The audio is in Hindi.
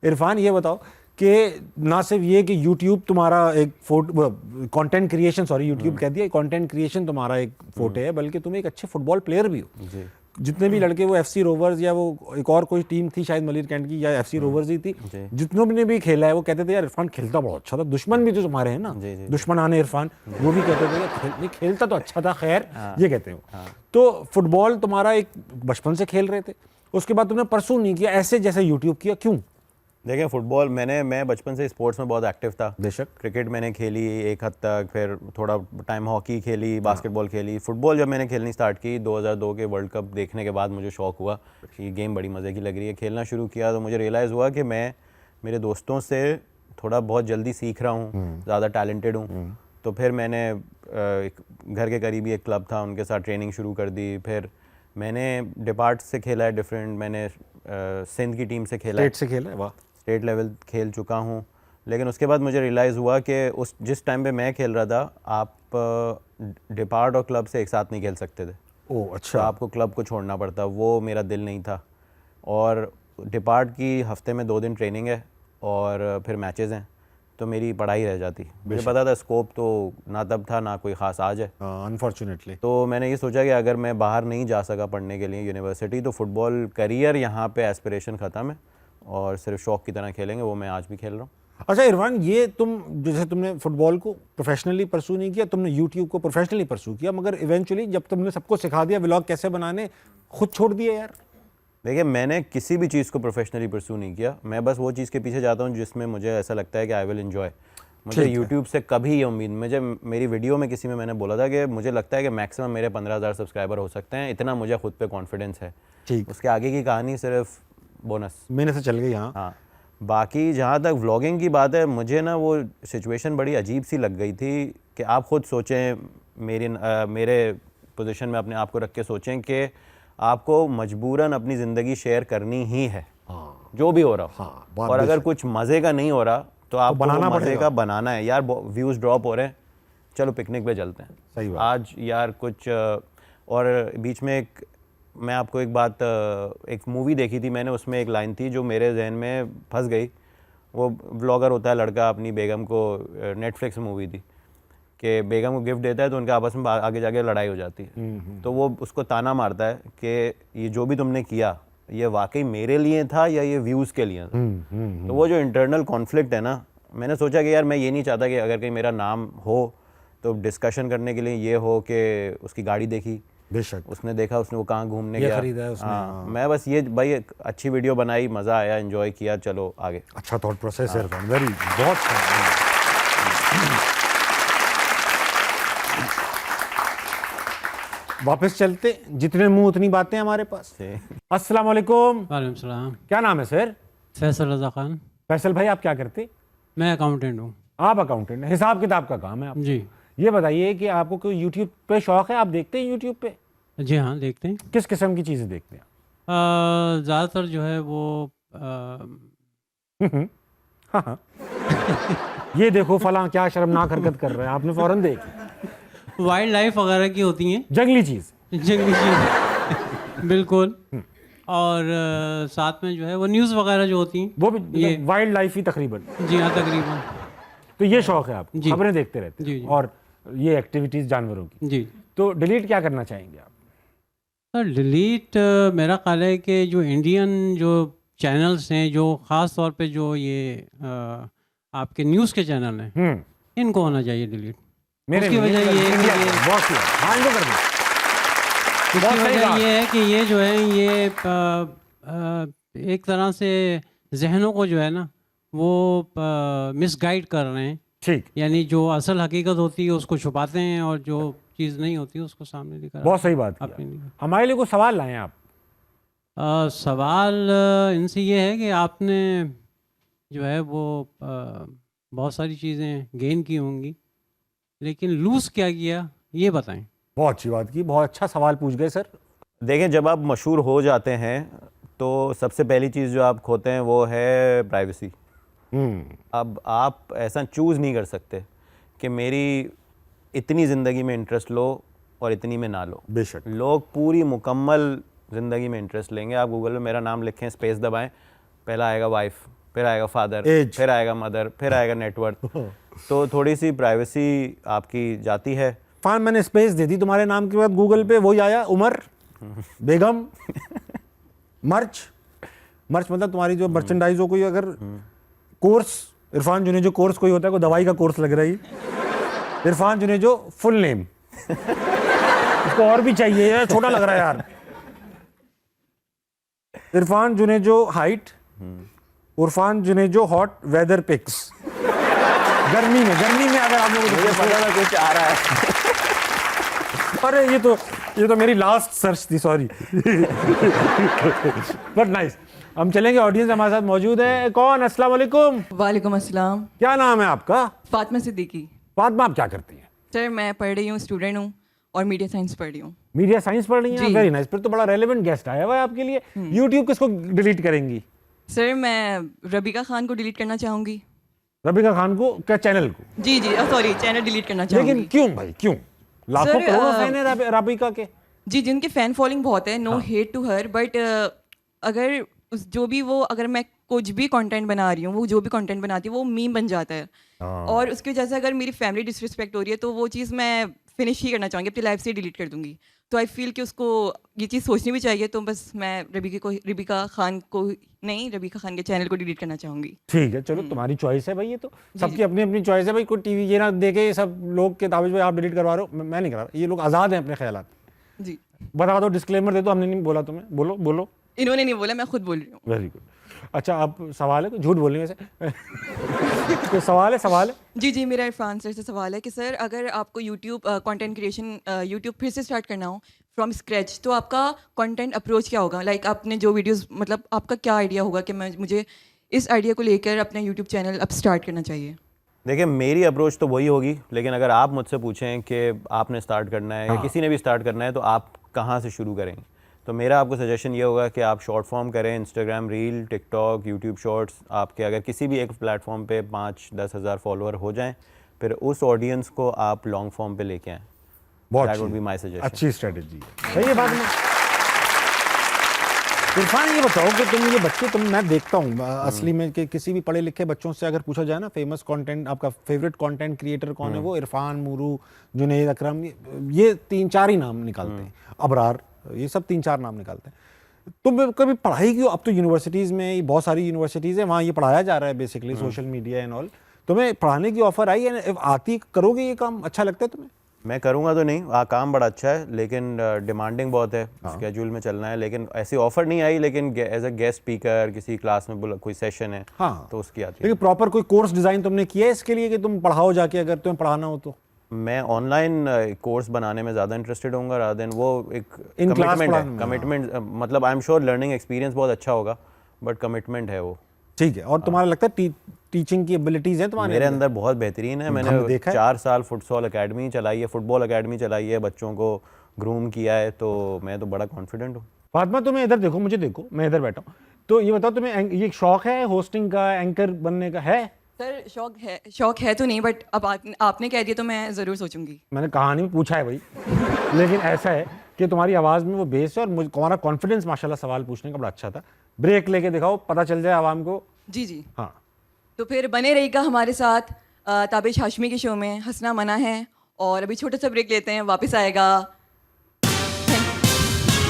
इरफान ये बताओ कि ना सिर्फ ये कि यूट्यूब तुम्हारा एक कंटेंट क्रिएशन, सॉरी यूट्यूब कह दिया, कंटेंट क्रिएशन तुम्हारा एक फोटे है, बल्कि तुम एक अच्छे फुटबॉल प्लेयर भी हो। जी। जितने भी लड़के वो एफसी रोवर्स या वो एक और कोई टीम थी शायद मलिर कैंट की या एफसी रोवर्स ही थी, जितनों ने भी खेला है वो कहते थे यार इरफान खेलता बहुत अच्छा था। दुश्मन भी तो तुम्हारे हैं ना, दुश्मन आने इरफान, वो भी कहते थे नहीं खेलता तो अच्छा था, खैर ये कहते हो। तो फुटबॉल तुम्हारा एक बचपन से खेल रहे थे, उसके बाद तुमने परसू नहीं किया ऐसे जैसे यूट्यूब किया, क्यों? देखिए फुटबॉल मैं बचपन से स्पोर्ट्स में बहुत एक्टिव था। बेशक क्रिकेट मैंने खेली एक हद तक, फिर थोड़ा टाइम हॉकी खेली, बास्केटबॉल खेली। फुटबॉल जब मैंने खेलनी स्टार्ट की 2002 के वर्ल्ड कप देखने के बाद मुझे शौक हुआ कि ये गेम बड़ी मज़े की लग रही है। खेलना शुरू किया तो मुझे रियलाइज़ हुआ कि मैं मेरे दोस्तों से थोड़ा बहुत जल्दी सीख रहा हूँ, ज़्यादा टैलेंटेड हूँ। तो फिर मैंने घर के करीबी एक क्लब था, उनके साथ ट्रेनिंग शुरू कर दी। फिर मैंने डिपार्ट से खेला है डिफरेंट, मैंने सिंध की टीम से खेला है, स्टेट से खेला है, वाह, स्टेट लेवल खेल चुका हूँ। लेकिन उसके बाद मुझे रियलाइज़ हुआ कि जिस टाइम पे मैं खेल रहा था, आप डिपार्ट और क्लब से एक साथ नहीं खेल सकते थे। ओह तो अच्छा। आपको क्लब को छोड़ना पड़ता, वो मेरा दिल नहीं था। और डिपार्ट की हफ्ते में 2 दिन ट्रेनिंग है और फिर मैचेस हैं, तो मेरी पढ़ाई रह जाती। मुझे पता था स्कोप तो ना तब था ना कोई ख़ास आज है, अनफॉर्चुनेटली। तो मैंने ये सोचा कि अगर मैं बाहर नहीं जा सका पढ़ने के लिए यूनिवर्सिटी, तो फुटबॉल करियर यहाँ पे एस्पिरेशन ख़त्म है और सिर्फ शौक की तरह खेलेंगे, वो मैं आज भी खेल रहा हूँ। अच्छा इरफान, ये तुम जैसे तुमने फुटबॉल को प्रोफेशनली परसू नहीं किया, तुमने यूट्यूब को प्रोफेशनली परसू किया, मगर इवेंचुअली जब तुमने सबको सिखा दिया व्लॉग कैसे बनाने, खुद छोड़ दिया यार? देखिए मैंने किसी भी चीज़ को प्रोफेशनली परसू नहीं किया, मैं बस वो चीज़ के पीछे जाता हूँ जिसमें मुझे ऐसा लगता है कि आई विल एंजॉय। मुझे यूट्यूब से कभी ये उम्मीद, मुझे मेरी वीडियो में किसी में मैंने बोला था कि मुझे लगता है कि मैक्सिमम मेरे 15,000 सब्सक्राइबर हो सकते हैं, इतना मुझे खुद पे कॉन्फिडेंस है। ठीक, उसके आगे की कहानी सिर्फ बोनस मैंने से चल गई। हाँ। बाकी जहाँ तक व्लॉगिंग की बात है, मुझे ना वो सिचुएशन बड़ी अजीब सी लग गई थी कि आप खुद सोचें, मेरे पोजीशन में अपने आप को रख के सोचें कि आपको मजबूरन अपनी ज़िंदगी शेयर करनी ही है, जो भी हो रहा हो। हाँ, और अगर कुछ मज़े का नहीं हो रहा तो आपको बनाना मज़े का बनाना है। यार व्यूज़ ड्रॉप हो रहे हैं, चलो पिकनिक पे चलते हैं। सही बात। आज यार कुछ और बीच में मैं आपको एक बात, एक मूवी देखी थी मैंने, उसमें एक लाइन थी जो मेरे जहन में फंस गई। वो व्लॉगर होता है लड़का, अपनी बेगम को, नेटफ्लिक्स मूवी थी कि बेगम को गिफ्ट देता है तो उनके आपस में आगे जाके लड़ाई हो जाती है। तो वो उसको ताना मारता है कि ये जो भी तुमने किया ये वाकई मेरे लिए था या ये व्यूज़ के लिए था। तो वो जो इंटरनल कॉन्फ्लिक्ट है ना, मैंने सोचा कि यार मैं ये नहीं चाहता कि अगर कहीं मेरा नाम हो तो डिस्कशन करने के लिए ये हो कि उसकी गाड़ी देखी, बेशक उसने देखा, उसने वो कहाँ घूमने ये गया, खरीदा है उसने। हाँ। मैं बस ये भाई एक अच्छी वीडियो बनाई, मज़ा आया, एंजॉय किया, चलो आगे। अच्छा थॉट प्रोसेस है इरफान, वेरी बहुत वापस चलते, जितने मुंह उतनी बातें हमारे पास। अस्सलाम वालेकुम। वालेकुम सलाम। क्या नाम है सर? फैसल रज़ा खान। फैसल भाई, आप क्या करते? मैं अकाउंटेंट हूँ। आप अकाउंटेंट, हिसाब किताब का काम है आप? जी। ये बताइए कि आपको कोई यूट्यूब पे शौक है, आप देखते हैं यूट्यूब पे? जी हाँ, देखते हैं। किस किस्म की चीज़ें देखते हैं? ज़्यादातर जो है वो हाँ हाँ ये देखो फलां क्या शर्मनाक हरकत कर रहा है, आपने फौरन देखी। वाइल्ड लाइफ वगैरह की होती हैं, जंगली चीज़, जंगली चीज़ बिल्कुल। और साथ में जो है वो न्यूज़ वगैरह जो होती हैं, वो भी ये वाइल्ड लाइफ ही तकरीबन। जी हाँ तकरीबन। तो ये शौक है आप, जी। खबरें देखते रहते हैं जी, जी। और ये एक्टिविटीज़ जानवरों की। जी तो डिलीट क्या करना चाहेंगे आप? सर डिलीट मेरा ख्याल है कि जो इंडियन जो चैनल्स हैं, जो ख़ास तौर पे जो ये आपके न्यूज़ के चैनल हैं, इनको होना चाहिए डिलीट। उसकी वजह ये है कि ये है कि ये जो है ये एक तरह से जहनों को जो है ना वो मिसगाइड कर रहे हैं। ठीक, यानी जो असल हकीकत होती है उसको छुपाते हैं और जो चीज़ नहीं होती उसको सामने लेकर बहुत सही बात किया। हमारे लिए कोई सवाल लाएं आप? सवाल इनसे ये है कि आपने जो है वो बहुत सारी चीज़ें गेन की होंगी, लेकिन लूज़ क्या किया ये बताएं। बहुत अच्छी बात की, बहुत अच्छा सवाल पूछ गए सर। देखें, जब आप मशहूर हो जाते हैं तो सबसे पहली चीज़ जो आप खोते हैं वो है प्राइवेसी। अब आप ऐसा चूज़ नहीं कर सकते कि मेरी इतनी ज़िंदगी में इंटरेस्ट लो और इतनी में ना लो। बेशक लोग पूरी मुकम्मल ज़िंदगी में इंटरेस्ट लेंगे। आप गूगल में मेरा नाम लिखें, स्पेस दबाएं, पहला आएगा वाइफ, फिर आएगा फादर, Age. फिर आएगा मदर, फिर आएगा नेटवर्क। तो थोड़ी सी प्राइवेसी आपकी जाती है। फान मैंने स्पेस दे दी तुम्हारे नाम के बाद, गूगल पे वही आया, उमर, बेगम, मर्च मतलब तुम्हारी जो मर्चेंडाइज हो, कोई अगर कोर्स, इरफान जुनेजो कोर्स कोई होता है, कोई दवाई का कोर्स लग रहा है, इरफान जुनेजो फुल नेम। इसको और भी चाहिए यार, छोटा लग रहा है यार। Irfan Junejo height, Irfan Junejo hot weather pics. गर्मी में अगर आप लोगों को मुझे पता था कुछ आ रहा है। अरे ये तो मेरी लास्ट सर्च थी, सॉरी। But nice. हम चलेंगे, ऑडियंस हमारे साथ मौजूद है। कौन? अस्सलाम वालेकुम। वालेकुम अस्सलाम। क्या नाम है आपका? फातिमा सिद्दीकी। फातिमा, आप क्या करती हैं? सर मैं पढ़ रही हूँ, स्टूडेंट हूँ और मीडिया साइंस पढ़ रही हूँ। मीडिया साइंस पढ़ रही हैं? जी। Very nice. फिर तो बड़ा रेलेवेंट गेस्ट आया हुआ है आपके लिए। यूट्यूब किसको डिलीट करेंगी? सर मैं रबीका खान को डिलीट करना चाहूँगी। रबीका खान को? क्या चैनल को? जी सॉरी, चैनल डिलीट करना लेकिन चाहूँगी। क्यों भाई, क्यों? लाखों सर, करोड़ों फैन है रबीका के। जी, जिनके फ़ैन फॉलोइंग बहुत है, no hate to her, but अगर जो भी वो, अगर मैं कुछ भी कंटेंट बना रही हूँ, वो जो भी कंटेंट बनाती है वो मीम बन जाता है। और उसकी वजह से अगर मेरी फैमिली डिसरिस्पेक्ट हो रही है तो वो चीज़ मैं फिनिश ही करना चाहूँगी, अपनी लाइफ से डिलीट कर दूँगी। तो आई फील कि उसको ये चीज़ सोचनी भी चाहिए। तो बस मैं रबीका खान को नहीं, रबीका खान के चैनल को डिलीट करना चाहूँगी। ठीक है, चलो तुम्हारी चॉइस है भाई, ये तो सबकी अपनी अपनी चॉइस है भाई। कोई टीवी ये ना देखे सब लोग के ताबिज भाई आप डिलीट करवा रहे हो, मैं नहीं करा रहा। ये लोग आज़ाद हैं अपने ख्यालात। जी, बता दो, डिस्क्लेमर दे दो, हमने नहीं बोला तुम्हें। बोलो। इन्होंने नहीं बोला, मैं खुद बोल रही हूँ। Very good. अच्छा, अब सवाल है, झूठ बोलने वैसे। तो सवाल है। जी, मेरा इरफान सर से सवाल है कि सर अगर आपको यूट्यूब कंटेंट क्रिएशन यूट्यूब फिर से स्टार्ट करना हो फ्रॉम स्क्रैच, तो आपका कंटेंट अप्रोच क्या होगा? लाइक आपने जो वीडियोस, मतलब आपका क्या आइडिया होगा कि मुझे इस आइडिया को लेकर अपना यूट्यूब चैनल अब स्टार्ट करना चाहिए? देखिए, मेरी अप्रोच तो वही होगी, लेकिन अगर आप मुझसे पूछें कि आपने स्टार्ट करना है या किसी ने भी स्टार्ट करना है तो आप कहाँ से शुरू करेंगे, तो मेरा आपको सजेशन ये होगा कि आप शॉर्ट फॉर्म करें, Instagram reel, TikTok, YouTube shorts. आपके अगर किसी भी एक प्लेटफॉर्म पे 5-10 हज़ार फॉलोअर हो जाएं, फिर उस ऑडियंस को आप लॉन्ग फॉर्म पे लेके आएँ। बहुत That would be my suggestion. अच्छी स्ट्रेटजी है। सही है बात में। इरफान, ये बताओ कि तुम ये बच्चे, मैं देखता हूँ असली में कि किसी भी पढ़े लिखे बच्चों से अगर पूछा जाए ना, फेमस कंटेंट, आपका फेवरेट कंटेंट क्रिएटर कौन है, वो इरफान, मूरू, जुनैद, अकरम, ये 3-4 ही नाम निकालते हैं। अबरार, ये सब 3-4 नाम निकालते हैं। तुम कभी पढ़ाई क्यों? अब तो यूनिवर्सिटीज़ में बहुत सारी यूनिवर्सिटीज़ हैं, वहाँ ये पढ़ाया जा रहा है basically, social media and all. तुम्हें पढ़ाने की ऑफर आई है? आती करोगे ये काम? अच्छा लगता है तुम्हें? मैं करूँगा तो नहीं, काम बड़ा अच्छा है, लेकिन डिमांडिंग बहुत है, स्केड्यूल में चलना है। लेकिन ऐसी ऑफर नहीं आई, लेकिन एज अ गेस्ट स्पीकर किसी क्लास में कोई सेशन है तो उसकी आती है। लेकिन प्रॉपर कोई कोर्स डिज़ाइन तुमने किया है इसके लिए कि तुम पढ़ाओ जाके, अगर तुम्हें पढ़ाना हो तो? मैं ऑनलाइन कोर्स बनाने में ज़्यादा इंटरेस्टेड होऊंगा रादर देन वो एक इन क्लास कमिटमेंट। मतलब I am sure learning experience बहुत अच्छा होगा, बट कमिटमेंट है वो। ठीक है। और तुम्हारा लगता है टीचिंग की एबिलिटीज हैं तुम्हारे? मेरे अंदर बहुत बेहतरीन है। मैंने 4 साल फुटसॉल अकेडमी चलाई है, फुटबॉल अकेडमी चलाई है, बच्चों को ग्रूम किया है, तो मैं तो बड़ा कॉन्फिडेंट हूँ। फातिमा, तुम्हें इधर देखो, मुझे देखो, मैं इधर बैठा हूँ, तो ये बताओ, तुम्हें ये शौक है होस्टिंग का, एंकर बनने का? है सर, शौक है तो नहीं, बट अब आपने कह दिया तो मैं ज़रूर सोचूंगी। मैंने कहानी में पूछा है भाई। लेकिन ऐसा है कि तुम्हारी आवाज़ में वो बेस है और मुझे तुम्हारा कॉन्फिडेंस माशाल्लाह सवाल पूछने का बड़ा अच्छा था। ब्रेक लेके दिखाओ, पता चल जाए आवाम को। जी हाँ, तो फिर बने रहिएगा हमारे साथ ताबिश हाशमी के शो में। हंसना मना है। और अभी छोटा सा ब्रेक लेते हैं, वापस आएगा